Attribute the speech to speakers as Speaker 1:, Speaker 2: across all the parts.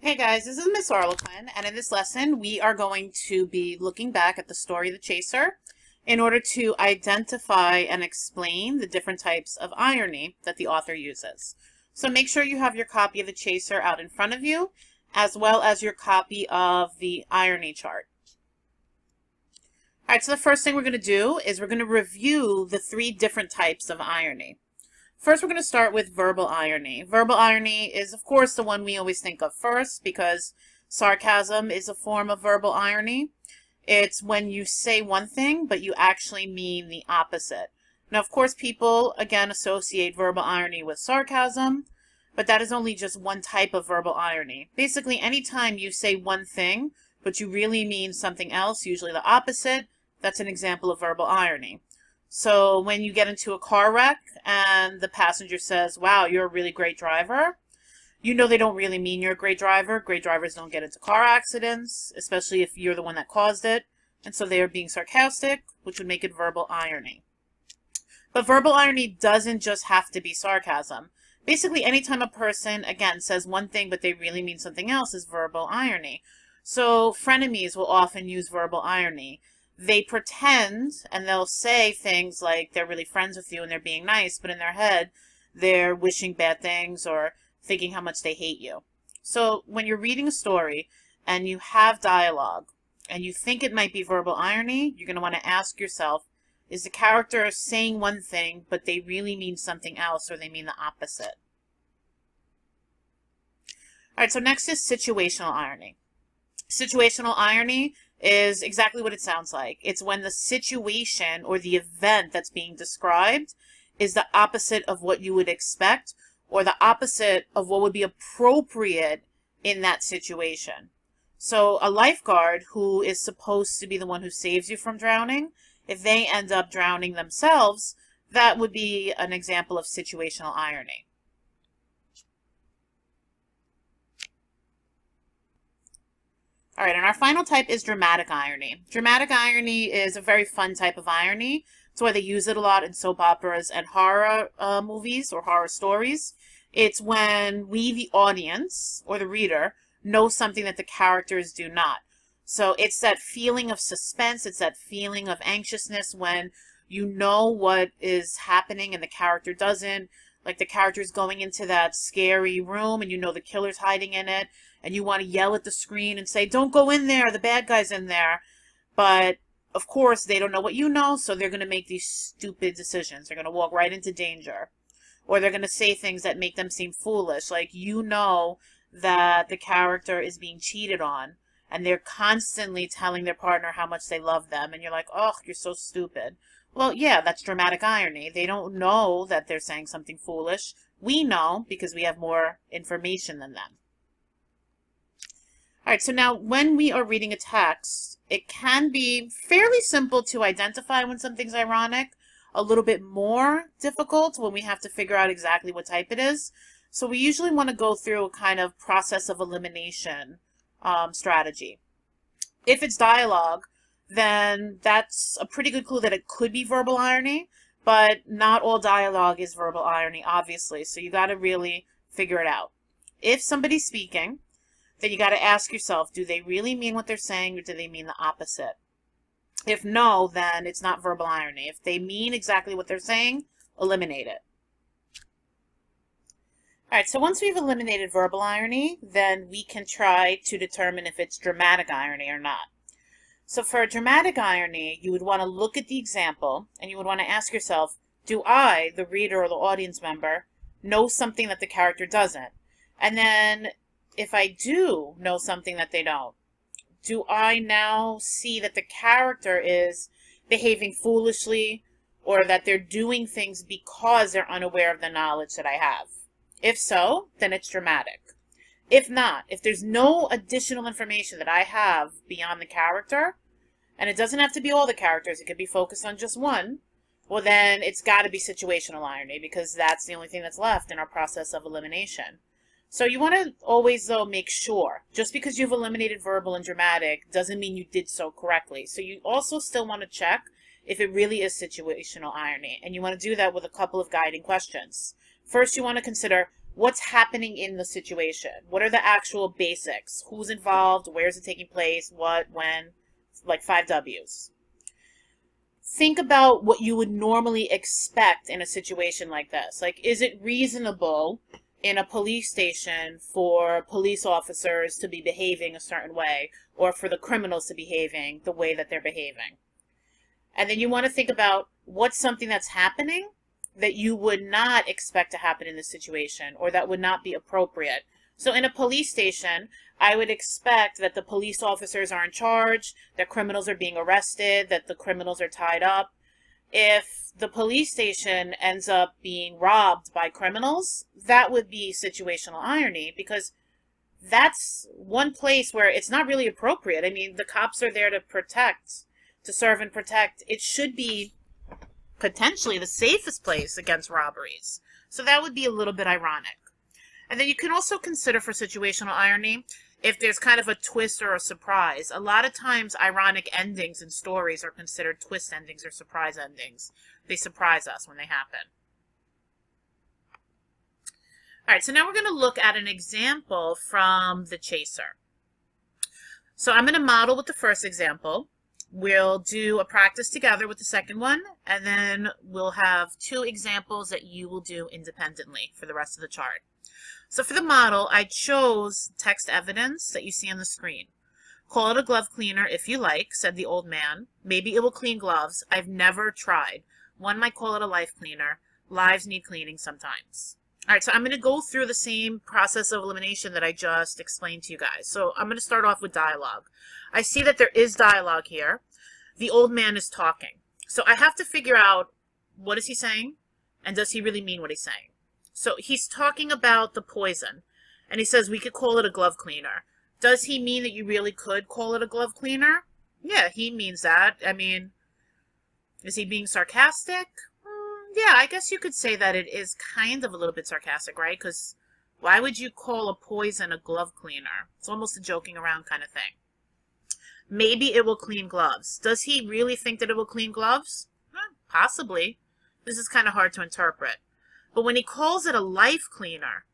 Speaker 1: Hey guys, this is Miss Arlequin, and in this lesson we are going to be looking back at the story The Chaser in order to identify and explain the different types of irony that the author uses. So make sure you have your copy of The Chaser out in front of you, as well as your copy of the irony chart. All right, so the first thing we're going to do is we're going to review the three different types of irony. First, we're going to start with verbal irony. Verbal irony is, of course, the one we always think of first because sarcasm is a form of verbal irony. It's when you say one thing, but you actually mean the opposite. Now, of course, people, again, associate verbal irony with sarcasm, but that is only just one type of verbal irony. Basically, anytime you say one thing, but you really mean something else, usually the opposite, that's an example of verbal irony. So when you get into a car wreck and the passenger says, wow, you're a really great driver, you know they don't really mean you're a great driver. Great drivers don't get into car accidents, especially if you're the one that caused it. And so they are being sarcastic, which would make it verbal irony. But verbal irony doesn't just have to be sarcasm. Basically, anytime a person, again, says one thing but they really mean something else is verbal irony. So frenemies will often use verbal irony. They pretend and they'll say things like they're really friends with you and they're being nice, but in their head, they're wishing bad things or thinking how much they hate you. So when you're reading a story and you have dialogue and you think it might be verbal irony, you're going to want to ask yourself, is the character saying one thing, but they really mean something else or they mean the opposite? All right, so next is situational irony. Situational irony is exactly what it sounds like. It's when the situation or the event that's being described is the opposite of what you would expect or the opposite of what would be appropriate in that situation. So a lifeguard who is supposed to be the one who saves you from drowning, if they end up drowning themselves, that would be an example of situational irony. All right, and our final type is dramatic irony. Dramatic irony is a very fun type of irony. It's why they use it a lot in soap operas and horror movies or horror stories. It's when we, the audience, or the reader, know something that the characters do not. So it's that feeling of suspense, it's that feeling of anxiousness when you know what is happening and the character doesn't. Like the character's going into that scary room and you know the killer's hiding in it and you want to yell at the screen and say, don't go in there, the bad guy's in there. But of course they don't know what you know, so they're going to make these stupid decisions. They're going to walk right into danger. Or they're going to say things that make them seem foolish. Like you know that the character is being cheated on and they're constantly telling their partner how much they love them and you're like, oh, you're so stupid. Well, yeah, that's dramatic irony. They don't know that they're saying something foolish. We know because we have more information than them. All right, so now when we are reading a text, it can be fairly simple to identify when something's ironic, a little bit more difficult when we have to figure out exactly what type it is. So we usually want to go through a kind of process of elimination strategy. If it's dialogue, then that's a pretty good clue that it could be verbal irony, but not all dialogue is verbal irony, obviously, so you got to really figure it out. If somebody's speaking, then you got to ask yourself, do they really mean what they're saying or do they mean the opposite? If no, then it's not verbal irony. If they mean exactly what they're saying, eliminate it. All right, so once we've eliminated verbal irony, then we can try to determine if it's dramatic irony or not. So for dramatic irony, you would want to look at the example and you would want to ask yourself, do I, the reader or the audience member, know something that the character doesn't? And then if I do know something that they don't, do I now see that the character is behaving foolishly or that they're doing things because they're unaware of the knowledge that I have? If so, then it's dramatic. If not, if there's no additional information that I have beyond the character, and it doesn't have to be all the characters, it could be focused on just one, well then it's got to be situational irony because that's the only thing that's left in our process of elimination. So you want to always, though, make sure. Just because you've eliminated verbal and dramatic doesn't mean you did so correctly. So you also still want to check if it really is situational irony, and you want to do that with a couple of guiding questions. First, you want to consider, what's happening in the situation? What are the actual basics? Who's involved? Where is it taking place? What, when? Like 5 W's. Think about what you would normally expect in a situation like this. Like, is it reasonable in a police station for police officers to be behaving a certain way, or for the criminals to be behaving the way that they're behaving? And then you want to think about what's something that's happening that you would not expect to happen in this situation, or that would not be appropriate. So in a police station, I would expect that the police officers are in charge, that criminals are being arrested, that the criminals are tied up. If the police station ends up being robbed by criminals, that would be situational irony, because that's one place where it's not really appropriate. I mean, the cops are there to protect, to serve and protect. It should be potentially the safest place against robberies. So that would be a little bit ironic. And then you can also consider for situational irony if there's kind of a twist or a surprise. A lot of times ironic endings in stories are considered twist endings or surprise endings. They surprise us when they happen. All right, so now we're going to look at an example from The Chaser. So I'm going to model with the first example. We'll do a practice together with the second one, and then we'll have 2 examples that you will do independently for the rest of the chart. So for the model, I chose text evidence that you see on the screen. Call it a glove cleaner if you like, said the old man. Maybe it will clean gloves. I've never tried. One might call it a life cleaner. Lives need cleaning sometimes. All right, so I'm going to go through the same process of elimination that I just explained to you guys. So I'm going to start off with dialogue. I see that there is dialogue here. The old man is talking. So I have to figure out, what is he saying? And does he really mean what he's saying? So he's talking about the poison, and he says we could call it a glove cleaner. Does he mean that you really could call it a glove cleaner? Yeah, he means that. I mean, is he being sarcastic? Yeah, I guess you could say that it is kind of a little bit sarcastic, right? Because why would you call a poison a glove cleaner? It's almost a joking around kind of thing. Maybe it will clean gloves. Does he really think that it will clean gloves? Possibly. This is kind of hard to interpret. But when he calls it a life cleaner,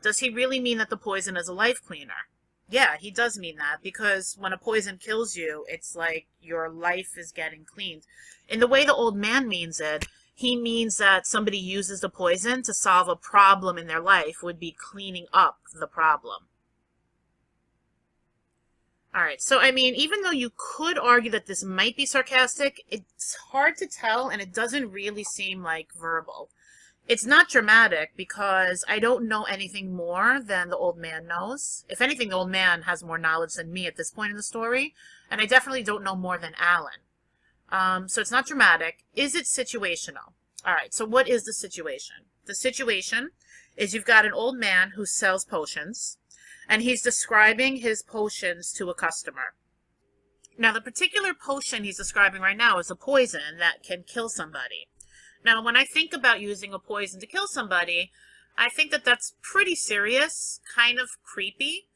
Speaker 1: does he really mean that the poison is a life cleaner? Yeah, he does mean that, because when a poison kills you, it's like your life is getting cleaned. In the way the old man means it, he means that somebody uses the poison to solve a problem in their life, would be cleaning up the problem. All right, so I mean, even though you could argue that this might be sarcastic, it's hard to tell, and it doesn't really seem like verbal. It's not dramatic because I don't know anything more than the old man knows. If anything, the old man has more knowledge than me at this point in the story, and I definitely don't know more than Alan. So it's not dramatic. Is it situational? All right, so what is the situation? The situation is you've got an old man who sells potions, and he's describing his potions to a customer. Now, the particular potion he's describing right now is a poison that can kill somebody. Now, when I think about using a poison to kill somebody, I think that that's pretty serious, kind of creepy,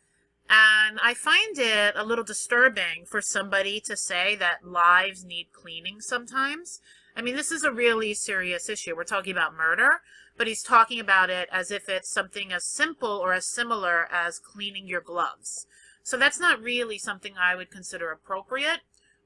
Speaker 1: and I find it a little disturbing for somebody to say that lives need cleaning sometimes. I mean, this is a really serious issue. We're talking about murder, but he's talking about it as if it's something as simple or as similar as cleaning your gloves. So that's not really something I would consider appropriate,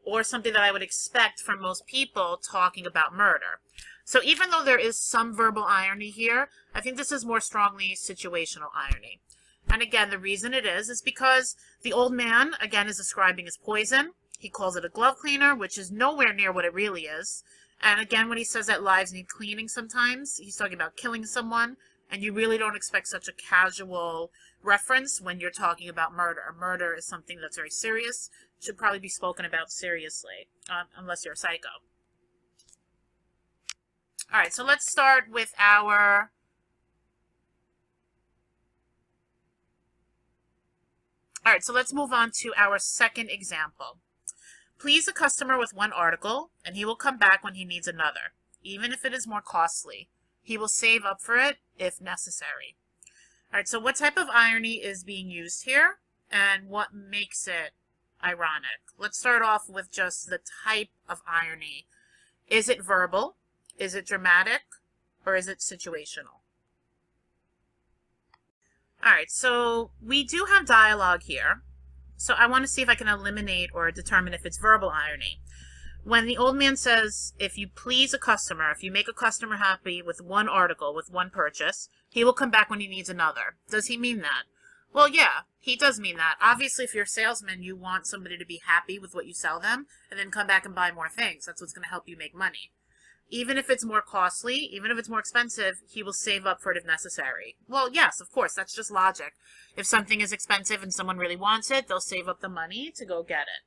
Speaker 1: or something that I would expect from most people talking about murder. So even though there is some verbal irony here, I think this is more strongly situational irony. And again, the reason it is because the old man, again, is describing his poison. He calls it a glove cleaner, which is nowhere near what it really is. And again, when he says that lives need cleaning sometimes, he's talking about killing someone, and you really don't expect such a casual reference when you're talking about murder. Murder is something that's very serious, should probably be spoken about seriously, unless you're a psycho. All right, so let's start with our All right, so let's move on to our second example. Please a customer with one article, and he will come back when he needs another, even if it is more costly. He will save up for it if necessary. All right, so what type of irony is being used here, and what makes it ironic? Let's start off with just the type of irony. Is it verbal? Is it dramatic? Or is it situational? All right, so we do have dialogue here. So I want to see if I can eliminate or determine if it's verbal irony. When the old man says, if you please a customer, if you make a customer happy with one article, with one purchase, he will come back when he needs another. Does he mean that? Well, yeah, he does mean that. Obviously, if you're a salesman, you want somebody to be happy with what you sell them and then come back and buy more things. That's what's going to help you make money. Even if it's more costly, even if it's more expensive, he will save up for it if necessary. Well, yes, of course, that's just logic. If something is expensive and someone really wants it, they'll save up the money to go get it.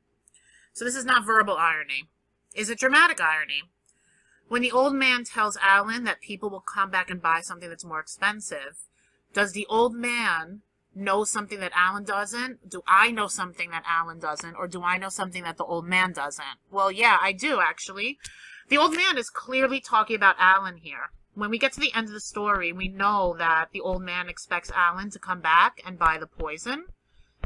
Speaker 1: So this is not verbal irony. Is it dramatic irony? When the old man tells Alan that people will come back and buy something that's more expensive, does the old man know something that Alan doesn't? Do I know something that Alan doesn't? Or do I know something that the old man doesn't? Well, yeah, I do, actually. The old man is clearly talking about Alan here. When we get to the end of the story, we know that the old man expects Alan to come back and buy the poison.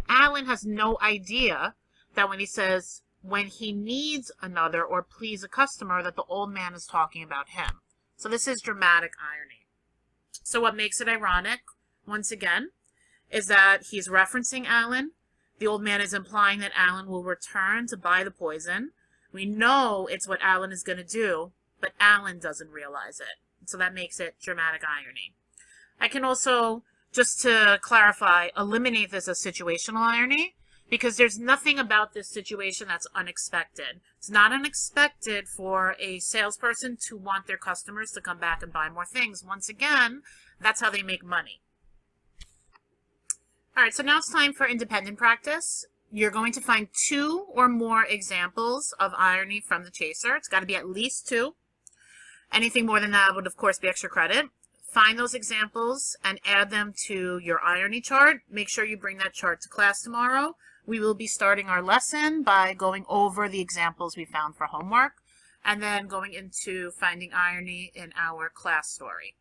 Speaker 1: Alan has no idea that when he says, when he needs another or please a customer, that the old man is talking about him. So this is dramatic irony. So what makes it ironic, once again, is that he's referencing Alan. The old man is implying that Alan will return to buy the poison. We know it's what Alan is going to do, but Alan doesn't realize it. So that makes it dramatic irony. I can also, just to clarify, eliminate this as situational irony, because there's nothing about this situation that's unexpected. It's not unexpected for a salesperson to want their customers to come back and buy more things. Once again, that's how they make money. All right, so now it's time for independent practice. You're going to find 2 or more examples of irony from the chaser. It's got to be at least 2. Anything more than that would, of course, be extra credit. Find those examples and add them to your irony chart. Make sure you bring that chart to class tomorrow. We will be starting our lesson by going over the examples we found for homework and then going into finding irony in our class story.